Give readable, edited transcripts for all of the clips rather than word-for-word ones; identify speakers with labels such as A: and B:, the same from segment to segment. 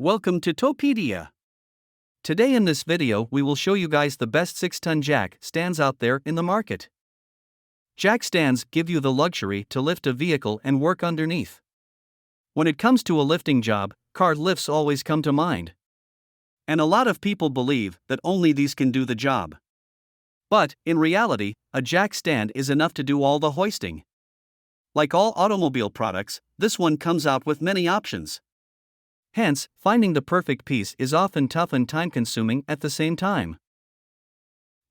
A: Welcome to Topedia. Today in this video we will show you guys the best 6-ton jack stands out there in the market. Jack stands give you the luxury to lift a vehicle and work underneath. When it comes to a lifting job, car lifts always come to mind. And a lot of people believe that only these can do the job. But, in reality, a jack stand is enough to do all the hoisting. Like all automobile products, this one comes out with many options. Hence, finding the perfect piece is often tough and time-consuming at the same time.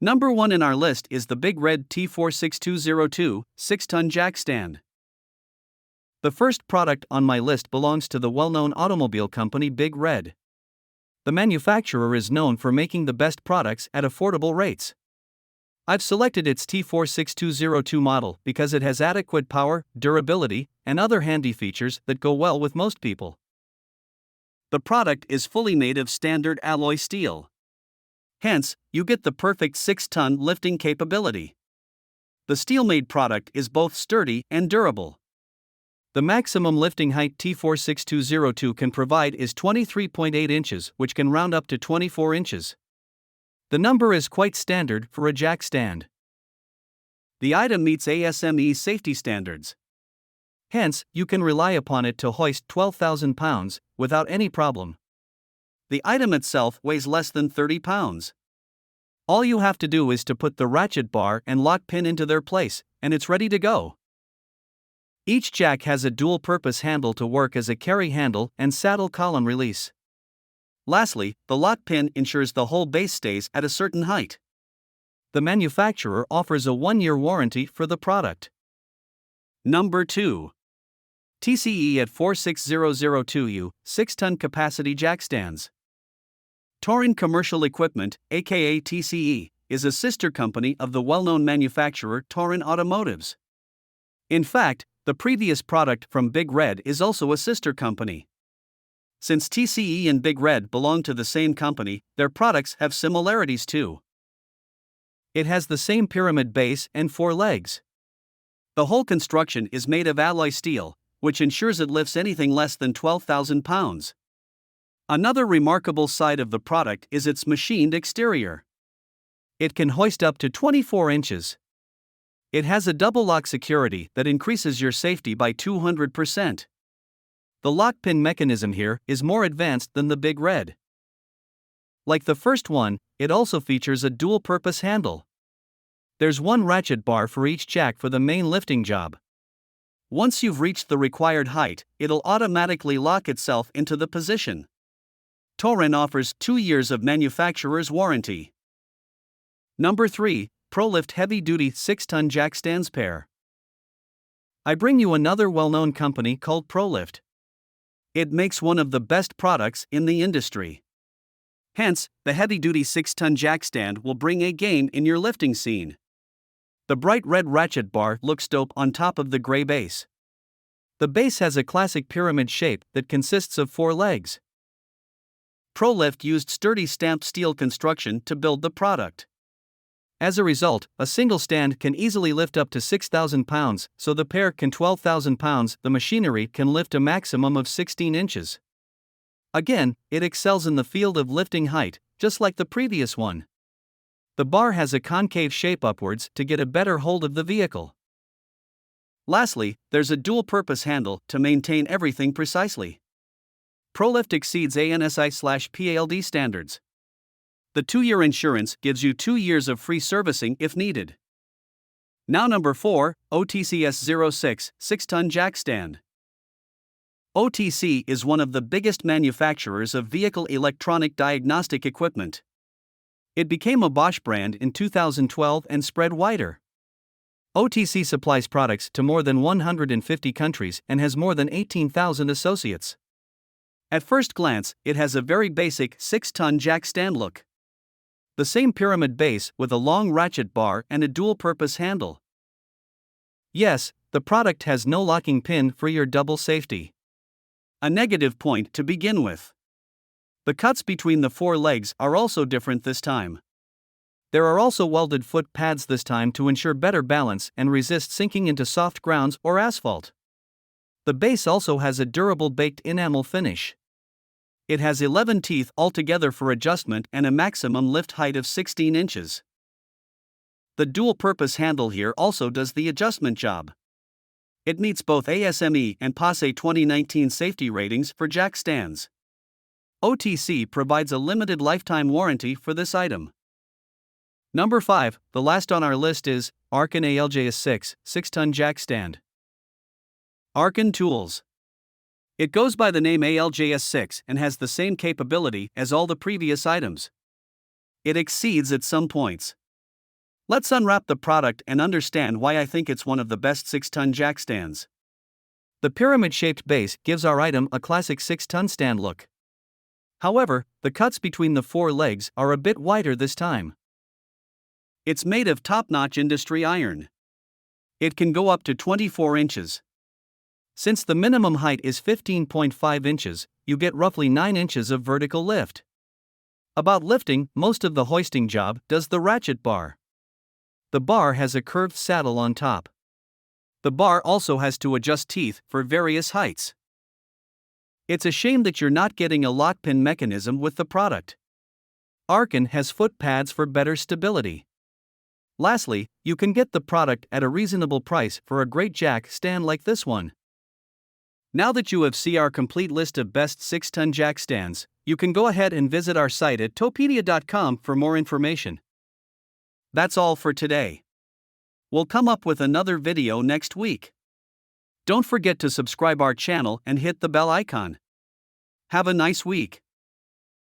A: Number 1 in our list is the Big Red T46202 6-ton jack stand. The first product on my list belongs to the well-known automobile company Big Red. The manufacturer is known for making the best products at affordable rates. I've selected its T46202 model because it has adequate power, durability, and other handy features that go well with most people. The product is fully made of standard alloy steel. Hence, you get the perfect 6-ton lifting capability. The steel-made product is both sturdy and durable. The maximum lifting height T46202 can provide is 23.8 inches, which can round up to 24 inches. The number is quite standard for a jack stand. The item meets ASME safety standards. Hence, you can rely upon it to hoist 12,000 pounds without any problem. The item itself weighs less than 30 pounds. All you have to do is to put the ratchet bar and lock pin into their place, and it's ready to go. Each jack has a dual-purpose handle to work as a carry handle and saddle column release. Lastly, the lock pin ensures the whole base stays at a certain height. The manufacturer offers a 1-year warranty for the product. Number 2. TCE at 46002U 6-ton capacity jack stands. Torin Commercial Equipment, aka TCE, is a sister company of the well-known manufacturer Torin Automotives. In fact, the previous product from Big Red is also a sister company. Since TCE and Big Red belong to the same company, their products have similarities too. It has the same pyramid base and 4 legs. The whole construction is made of alloy steel, which ensures it lifts anything less than 12,000 pounds. Another remarkable side of the product is its machined exterior. It can hoist up to 24 inches. It has a double lock security that increases your safety by 200%. The lock pin mechanism here is more advanced than the Big Red. Like the first one, it also features a dual-purpose handle. There's one ratchet bar for each jack for the main lifting job. Once you've reached the required height, it'll automatically lock itself into the position. Torin offers 2 years of manufacturer's warranty. Number 3. ProLift Heavy-Duty 6-Ton Jack Stands Pair. I bring you another well-known company called ProLift. It makes one of the best products in the industry. Hence, the heavy-duty 6-ton jack stand will bring a game in your lifting scene. The bright red ratchet bar looks dope on top of the gray base. The base has a classic pyramid shape that consists of 4 legs. ProLift used sturdy stamped steel construction to build the product. As a result, a single stand can easily lift up to 6,000 pounds, so the pair can 12,000 pounds. The machinery can lift a maximum of 16 inches. Again, it excels in the field of lifting height, just like the previous one. The bar has a concave shape upwards to get a better hold of the vehicle. Lastly, there's a dual-purpose handle to maintain everything precisely. ProLift exceeds ANSI/PALD standards. The 2-year insurance gives you 2 years of free servicing if needed. Now number 4, OTCS06 6-ton jack stand. OTC is one of the biggest manufacturers of vehicle electronic diagnostic equipment. It became a Bosch brand in 2012 and spread wider. OTC supplies products to more than 150 countries and has more than 18,000 associates. At first glance, it has a very basic 6-ton jack stand look. The same pyramid base with a long ratchet bar and a dual-purpose handle. Yes, the product has no locking pin for your double safety. A negative point to begin with. The cuts between the 4 legs are also different this time. There are also welded foot pads this time to ensure better balance and resist sinking into soft grounds or asphalt. The base also has a durable baked enamel finish. It has 11 teeth altogether for adjustment and a maximum lift height of 16 inches. The dual-purpose handle here also does the adjustment job. It meets both ASME and PASE 2019 safety ratings for jack stands. OTC provides a limited lifetime warranty for this item. Number 5, the last on our list is Arken ALJS6 6-ton jack stand. Arken Tools. It goes by the name ALJS6 and has the same capability as all the previous items. It exceeds at some points. Let's unwrap the product and understand why I think it's one of the best 6-ton jack stands. The pyramid-shaped base gives our item a classic 6-ton stand look. However, the cuts between the 4 legs are a bit wider this time. It's made of top-notch industry iron. It can go up to 24 inches. Since the minimum height is 15.5 inches, you get roughly 9 inches of vertical lift. About lifting, most of the hoisting job does the ratchet bar. The bar has a curved saddle on top. The bar also has to adjust teeth for various heights. It's a shame that you're not getting a lock pin mechanism with the product. Arken has foot pads for better stability. Lastly, you can get the product at a reasonable price for a great jack stand like this one. Now that you have seen our complete list of best 6-ton jack stands, you can go ahead and visit our site at topedia.com for more information. That's all for today. We'll come up with another video next week. Don't forget to subscribe our channel and hit the bell icon. Have a nice week.